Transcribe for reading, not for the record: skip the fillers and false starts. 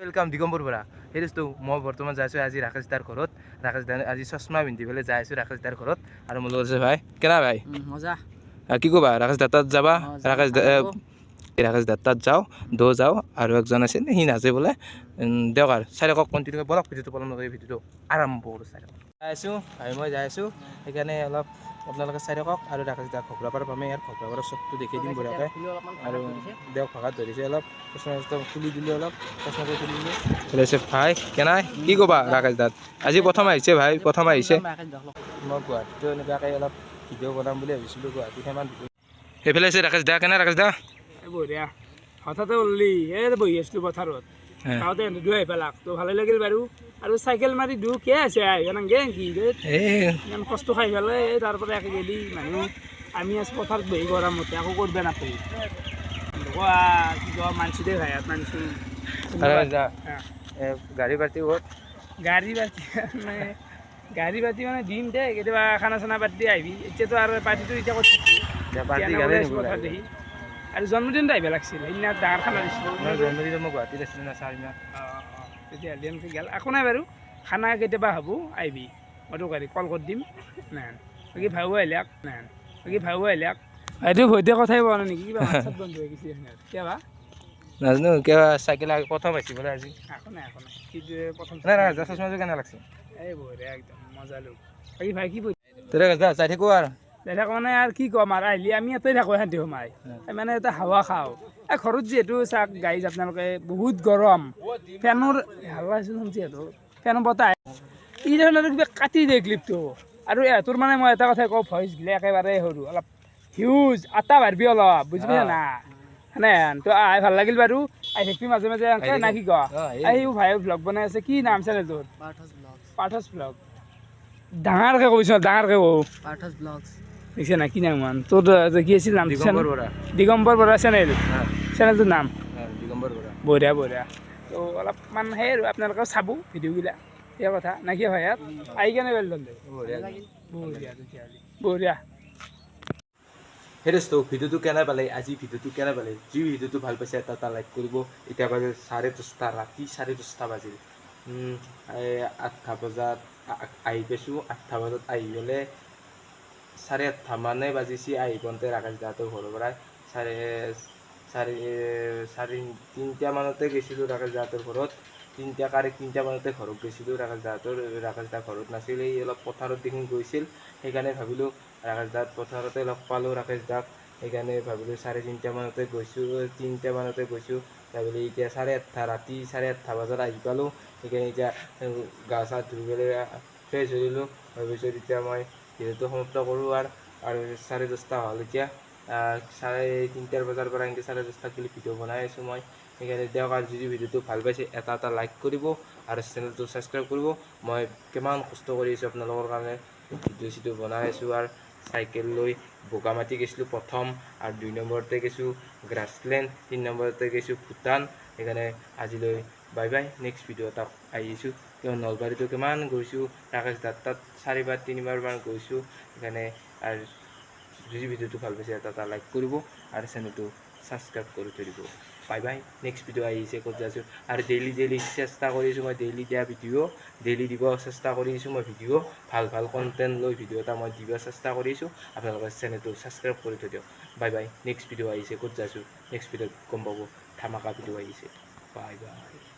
welcome Digambar Bora হেৰিছো মই বৰ্তমান যাই আছো আজি ৰাকেশ দাৰ ঘৰত ৰাকেশ দা আজি চশমা পিন্ধি পেলাই যাই আছো ৰাকেশ দাৰ ঘৰত আৰু মোৰ লগত আছে ভাই কেনা ভাই মজা কি ক'বা ৰাকেশ দা তাত যাবা ৰাকেশ দা তাত যাওঁ যাওঁ আৰু একজন আছে সি নাচে বোলে দিয়ক আৰু চাই থাকক কণ্টিনিউ বলক ভিডিঅ'টো পলম নকৰি ভিডিঅ'টো আৰম্ভ কৰোঁ চাই থাকক যাই আছোঁ ভাই মই যাই আছোঁ সেইকাৰণে অলপ আপোনালোকে চাই থাকক আৰু ৰাকেশ দা ঘগ্ৰাপাৰা পামে ইয়াৰ ঘগ্ৰাপাৰা চবটো দেখি দিম বঢ়িয়াকৈ আৰু দিয়ক ভাগাত ধৰিছে অলপ চশমা খুলি দিলোঁ অলপ চশমাটো খুলি দিলোঁ ওলাইছে ভাই কেনাই কি ক'বা ৰাকেশ দাত আজি প্ৰথম আহিছে ভাই প্ৰথম আহিছে মই গুৱাহাটীতো এনেকুৱাকৈ অলপ ভিডিঅ' বনাম বুলি ভাবিছিলোঁ গুৱাহাটীত সিমান সেইফালে আছে ৰাকেশ দা কেনে ৰাকেশ দা বঢ়িয়া হঠাতে উল্লি এই বহি আছিলোঁ পথাৰত গাঁৱতে দু আহি পেলাক তো ভালে লাগিল বাৰু আৰু চাইকেল মাৰি দু কে আছে আহিব কি ইমান কষ্ট খাই পেলাই এই তাৰ পৰা একে গেলি মানুহ আমি আছোঁ পথাৰত বহি কৰা মতে আকৌ কৰিব নাপায় কি কয় মানচি দে ভাই মানচি গাড়ী পাতি ক'ত গাড়ী পাতি মানে দিম দে কেতিয়াবা খানা চানা পাতি আহিবি এতিয়াতো আৰু পাৰ্টিটো এতিয়া ক'ত দেখি আৰু জন্মদিনটো আহিব লাগিছিল সেইদিনা ডাঙৰ খানা দিছিলোঁ জন্মদিন মই গুৱাহাটীত আছিলোঁ না চাৰিমাহ তেতিয়াহ'লে এনেকৈ গেল একো নাই বাৰু খানা কেতিয়াবা হ'ব আহিবি মইতো গাড়ী কল কৰি দিম নাই বাকী ভাও আহিলাক এইটো ভৈতে কথাই পোৱা নাই নেকি কিবা বন্ধ হৈ গৈছে কিবা নাজানো কিবা চাইকেল প্ৰথম আহিছে বোলে আজি একো নাই প্ৰথম চশমাযোৰ কেনে লাগছে এই বঢ়িয়া একদম মজা লোক বাকী ভাই কি চাই থাকোঁ আৰু মানে আৰু কি ক'ম আৰু আহিলে আমি ইয়াতে থাকোঁ শান্তি সোমাই মানে এটা হাৱা খাওঁ এই ঘৰত যিহেতু চাওক গাড়ীত আপোনালোকে বহুত গৰম ফেনৰ হাৱা যিহেতু ফেনৰ বতাহ ই ধৰণৰ কিবা কাটি দিয়ে ক্লিপটো আৰু ইহঁতৰ মানে মই এটা কথাই কওঁ ভইচবিলাক একেবাৰে সৰু অলপ হিউজ আটা ভাৰবি অলপ বুজি পাইছা না সেনে তো আহি ভাল লাগিল বাৰু আহি থাকিবি মাজে মাজে এনেকৈ না কি কয় আহিও ভাই ভ্লগ বনাই আছে কি নাম চেনেলটোৰ পাৰ্থস ভ্লগ ডাঙৰকৈ কৈছোঁ ডাঙৰকৈ কওঁ পাৰ্থস ব্লগছ দেখিছে না কি নাম তোৰ কি আছিল নাম দিগম্বৰ বৰা চেনেলটোৰ নাম দিগম্বৰ বৰা বঢ়িয়া তো অলপমান সেই আৰু আপোনালোকেও চাব ভিডিঅ'বিলাক সেই কথা না কি হয় ইয়াত আহি কেনে বেলদন বঢ়িয়া সেইটো ভিডিঅ'টো কেনে পালে আজি ভিডিঅ'টো কেনে পালে যি ভিডিঅ'টো ভাল পাইছে এটা লাইক কৰিব এতিয়া বাজে 10:30 ৰাতি 10:30 বাজিল 8টা বজাত আহি পাইছোঁ 8টা বজাত আহি গ'লে 8:30 মানে বাজিছে আহি পাওঁতে ৰাকেশ দাহঁতৰ ঘৰৰ পৰাই 3টা মানতে গৈছিলোঁ ৰাকেশ দাহঁতৰ ঘৰত 3টা মানতে ঘৰত গৈছিলোঁ ৰাকেশ দা ঘৰত নাছিল এই অলপ পথাৰত দেখোন গৈছিল সেইকাৰণে ভাবিলোঁ ৰাকেশ দাত পথাৰতে লগ পালোঁ ৰাকেশ দাক সেইকাৰণে ভাবিলোঁ 3:30 মানতে গৈছোঁ 3টা মানতে গৈছোঁ ভাবিলোঁ এতিয়া 8:30 ৰাতি 8:30 বজাত আহি পালোঁ সেইকাৰণে এতিয়া গা চা ধুই পেলাই ফ্ৰেছ হৈ দিলোঁ তাৰপিছত এতিয়া মই ভিডিঅ'টো সমাপ্ত কৰোঁ আৰু 10:30 হ'ল এতিয়া 3:30 বজাৰ পৰা এনেকৈ 10:30 গেলি ভিডিঅ' বনাই আছোঁ মই সেইকাৰণে দিয়ক আৰু যদি ভিডিঅ'টো ভাল পাইছে এটা লাইক কৰিব আৰু চেনেলটো ছাবস্ক্ৰাইব কৰিব মই কিমান কষ্ট কৰি আছোঁ আপোনালোকৰ কাৰণে ভিডিঅ' চিডিঅ' বনাই আছোঁ আৰু চাইকেল লৈ বোকামাটি গৈছিলোঁ প্ৰথম আৰু 2 নম্বৰতে গৈছোঁ গ্ৰাছলেণ্ড 3 নম্বৰতে গৈছোঁ ভূটান সেইকাৰণে আজিলৈ বাই বাই নেক্সট ভিডিঅ' এটা আহিছোঁ কিয় নলবাৰীতো কিমান গৈছোঁ ৰাকেশ দাত তাত 4-3বাৰমান গৈছোঁ সেইকাৰণে আৰু যদি ভিডিঅ'টো ভাল পাইছে এটা লাইক কৰিব আৰু চেনেলটো ছাবস্ক্ৰাইব কৰি থৈ দিব বাই বাই নেক্সট ভিডিঅ' আহিছে ক'ত যাইছোঁ আৰু ডেইলি চেষ্টা কৰিছোঁ মই ডেইলি দিয়া ভিডিঅ' ডেইলি দিব চেষ্টা কৰিছোঁ মই ভিডিঅ' ভাল কণ্টেণ্ট লৈ ভিডিঅ' এটা মই দিব চেষ্টা কৰিছোঁ আপোনালোকে চেনেলটো ছাবস্ক্ৰাইব কৰি থৈ দিয়ক বাই বাই নেক্সট ভিডিঅ' আহিছে ক'ত যাইছোঁ নেক্সট ভিডিঅ'ত গম পাব ধামাকা ভিডিঅ' আহিছে বাই বাই